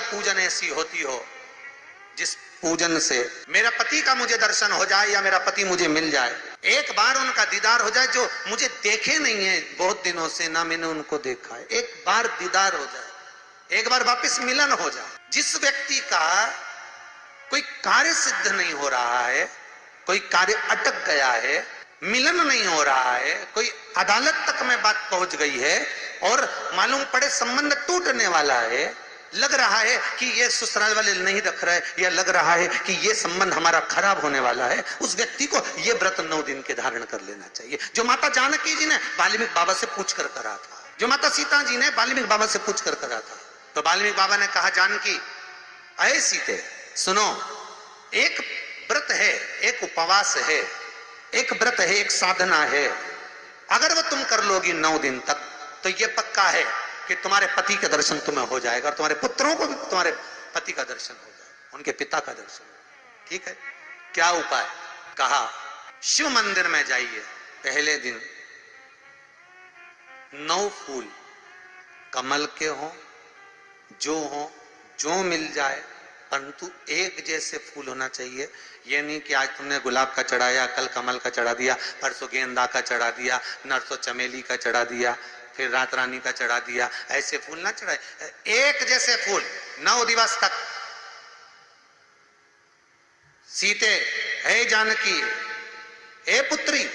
पूजन ऐसी होती हो जिस पूजन से मेरा पति का मुझे दर्शन हो जाए या मेरा पति मुझे मिल जाए, एक बार उनका दीदार हो जाए, जो मुझे देखे नहीं है बहुत दिनों से, ना मैंने उनको देखा है, एक बार दीदार हो जाए, एक बार वापस मिलन हो जाए। जिस व्यक्ति का कोई कार्य सिद्ध नहीं हो रहा है, कोई कार्य अटक गया है, मिलन नहीं हो रहा है, कोई अदालत तक में बात पहुंच गई है और मालूम पड़े संबंध टूटने वाला है, लग रहा है कि ये ससुराल वाले नहीं रख रहे, या लग रहा है कि ये संबंध हमारा खराब होने वाला है, उस व्यक्ति को ये व्रत 9 दिन के धारण कर लेना चाहिए। जो माता जानकी जी ने वाल्मीकि बाबा से पूछ कर करा था, जो माता सीता जी ने वाल्मीकि बाबा से पूछ कर करा था। तो वाल्मीकि बाबा ने कहा, जानकी अये सीते सुनो, एक व्रत है, एक उपवास है, एक व्रत है, एक साधना है, अगर वो तुम कर लोगी 9 दिन तक तो ये पक्का है कि तुम्हारे पति के दर्शन तुम्हें हो जाएगा और तुम्हारे पुत्रों को भी तुम्हारे पति का दर्शन हो जाएगा, उनके पिता का दर्शन। ठीक है, क्या उपाय? कहा शिव मंदिर में जाइए, पहले दिन 9 फूल कमल के हों, जो मिल जाए, परंतु एक जैसे फूल होना चाहिए। ये नहीं कि आज तुमने गुलाब का चढ़ाया, कल कमल का चढ़ा दिया, परसों गेंदा का चढ़ा दिया, नरसों चमेली का चढ़ा दिया, फिर रात रानी का चढ़ा दिया, ऐसे फूल ना चढ़ाए। एक जैसे फूल 9 दिवस तक। सीते हे जानकी, हे पुत्री,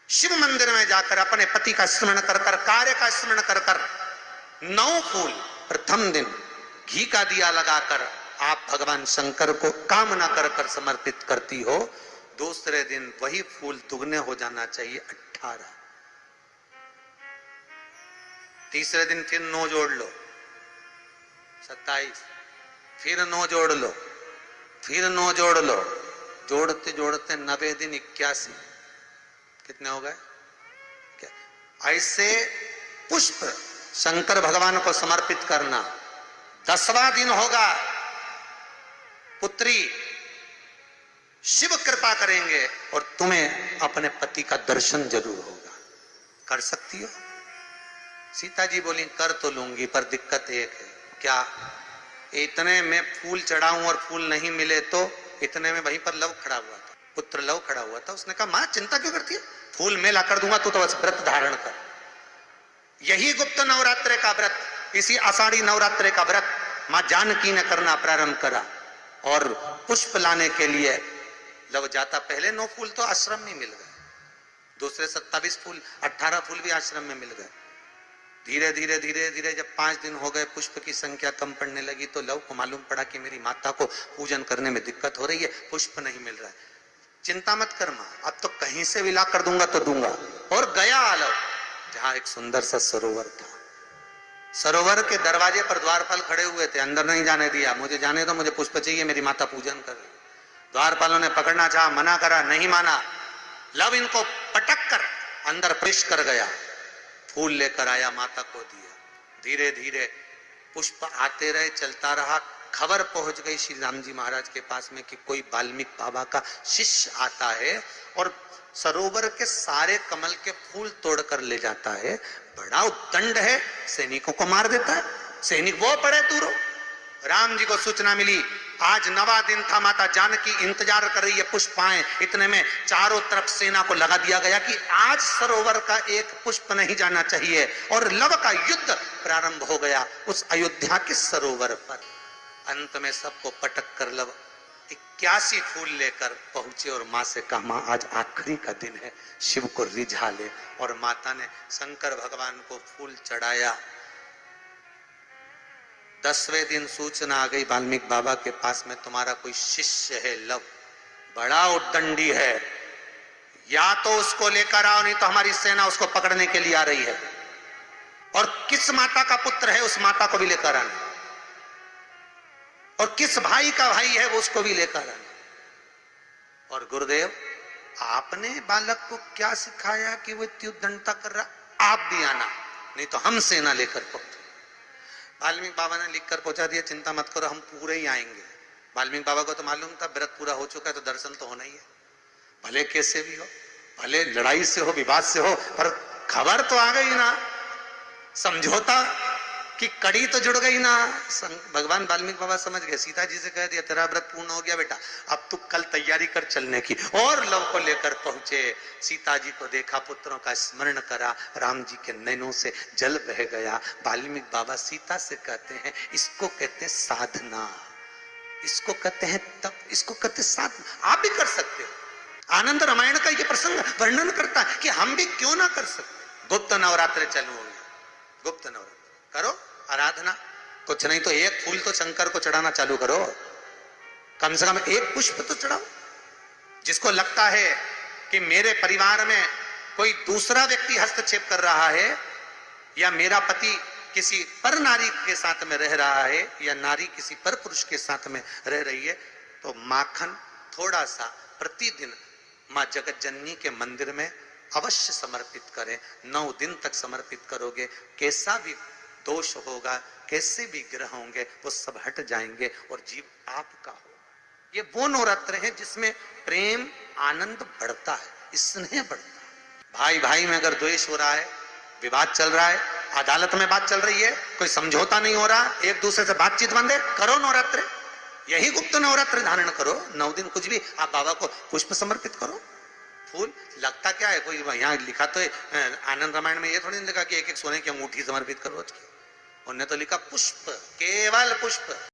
शिव मंदिर में जाकर अपने पति का स्मरण कर कर, कार्य का स्मरण कर कर 9 फूल प्रथम दिन घी का दिया लगाकर आप भगवान शंकर को कामना कर कर समर्पित करती हो। दूसरे दिन वही फूल दुगने हो जाना चाहिए, 18। तीसरे दिन फिर 9 जोड़ लो, 27, फिर 9 जोड़ लो, फिर 9 जोड़ लो, जोड़ते जोड़ते 90 दिन 81, कितने हो गए? ऐसे पुष्प शंकर भगवान को समर्पित करना। 10वां दिन होगा, पुत्री शिव कृपा करेंगे और तुम्हें अपने पति का दर्शन जरूर होगा। कर सकती हो? सीता जी बोली, कर तो लूंगी, पर दिक्कत एक है। क्या? इतने में फूल चढ़ाऊं और फूल नहीं मिले तो? इतने में वहीं पर लव खड़ा हुआ था, पुत्र लव खड़ा हुआ था। उसने कहा, मां चिंता क्यों करती है, फूल मैं ला कर दूंगा, तू तो बस व्रत धारण कर। यही गुप्त नवरात्रे का व्रत, इसी आषाढ़ी नवरात्रे का व्रत मां जानकी ने करना प्रारंभ करा और पुष्प लाने के लिए लव जाता। पहले 9 फूल तो आश्रम में मिल गए, दूसरे 27 फूल, 18 फूल भी आश्रम में मिल गए। धीरे धीरे धीरे धीरे जब 5 दिन हो गए, पुष्प की संख्या कम पड़ने लगी, तो लव को मालूम पड़ा कि मेरी माता को पूजन करने में दिक्कत हो रही है, पुष्प नहीं मिल रहा है। चिंता मत कर मां, अब तो कहीं से भी ला कर दूंगा तो दूंगा। और गया लव जहां एक सुंदर सा सरोवर था। सरोवर के दरवाजे पर द्वारपाल खड़े हुए थे, अंदर नहीं जाने दिया। मुझे जाने दो, मुझे पुष्प चाहिए, मेरी माता पूजन कर रही। द्वारपालों ने पकड़ना चाहा, मना करा, नहीं माना। लव इनको पटक कर अंदर प्रवेश कर गया, फूल लेकर आया, माता को दिया। धीरे धीरे पुष्प आते रहे, चलता रहा। खबर पहुंच गई श्री राम जी महाराज के पास में कि कोई वाल्मीकि बाबा का शिष्य आता है और सरोवर के सारे कमल के फूल तोड़कर ले जाता है। बड़ा उद्दंड है, सैनिकों को मार देता है। सैनिक वो पड़े दूरों। राम जी को सूचना मिली, आज 9वां दिन था, माता जानकी इंतजार कर रही है पुष्प आए। इतने में चारों तरफ सेना को लगा दिया गया कि आज सरोवर का एक पुष्प नहीं जाना चाहिए। और लव का युद्ध प्रारंभ हो गया उस अयोध्या के सरोवर पर। अंत में सबको पटक कर लव 81 फूल लेकर पहुंचे और मां से कहा, मां आज आखिरी का दिन है, शिव को रिझा ले। और माता ने शंकर भगवान को फूल चढ़ाया। 10वें दिन सूचना आ गई वाल्मीकि बाबा के पास में, तुम्हारा कोई शिष्य है लव, बड़ा उद्दंडी है, या तो उसको लेकर आओ, नहीं तो हमारी सेना उसको पकड़ने के लिए आ रही है। और किस माता का पुत्र है उस माता को भी लेकर आना, और किस भाई का भाई है वो उसको भी लेकर आना। और गुरुदेव, आपने बालक को क्या सिखाया कि वो इतनी उद्दंडता कर रहा, आप भी आना, नहीं तो हम सेना लेकर पहुंचे। वाल्मीकि बाबा ने लिखकर पहुंचा दिया, चिंता मत करो, हम पूरे ही आएंगे। वाल्मीकि बाबा को तो मालूम था व्रत पूरा हो चुका है तो दर्शन तो होना ही है, भले कैसे भी हो, भले लड़ाई से हो, विवाद से हो, पर खबर तो आ गई ना, समझौता कि कड़ी तो जुड़ गई ना। भगवान वाल्मीकि बाबा समझ गए, सीता जी से कह दिया तेरा व्रत पूर्ण हो गया बेटा, अब तू कल तैयारी कर चलने की। और लव को लेकर पहुंचे, सीता जी को देखा, पुत्रों का स्मरण करा, राम जी के नैनों से जल बह गया। वाल्मीकि बाबा सीता से कहते हैं इसको कहते हैं साधना, इसको कहते हैं तप, इसको कहते हैं साधना। आप भी कर सकते हो। आनंद रामायण का ये प्रसंग वर्णन करता है कि हम भी क्यों ना कर सकते। गुप्त नवरात्र चालू हो गया, गुप्त नवरात्र करो आराधना, कुछ नहीं तो एक फूल तो शंकर को चढ़ाना चालू करो, कम से कम एक पुष्प तो चढ़ाओ। जिसको लगता है कि मेरे परिवार में कोई दूसरा व्यक्ति हस्तक्षेप कर रहा है, या मेरा पति किसी पर नारी के साथ में रह रहा है, या नारी किसी पर पुरुष के साथ में रह रही है, तो माखन थोड़ा सा प्रतिदिन मां जगत जननी के मंदिर में अवश्य समर्पित करें। 9 दिन तक समर्पित करोगे, कैसा भी दोष होगा, कैसे भी ग्रह होंगे, वो सब हट जाएंगे और जीव आपका हो। ये वो नवरात्र है जिसमें प्रेम आनंद बढ़ता है, स्नेह बढ़ता है। भाई भाई में अगर द्वेष हो रहा है, विवाद चल रहा है, अदालत में बात चल रही है, कोई समझौता नहीं हो रहा, एक दूसरे से बातचीत बंद है, करो नवरात्र, यही गुप्त नवरात्र धारण करो। 9 दिन कुछ भी आप बाबा को पुष्प समर्पित करो, फूल। लगता क्या है, कोई यहाँ लिखा तो आनंद रामायण में ये थोड़ी नहीं लिखा कि एक एक सोने की अंगूठी समर्पित करो। उन्होंने तो लिखा पुष्प, केवल पुष्प।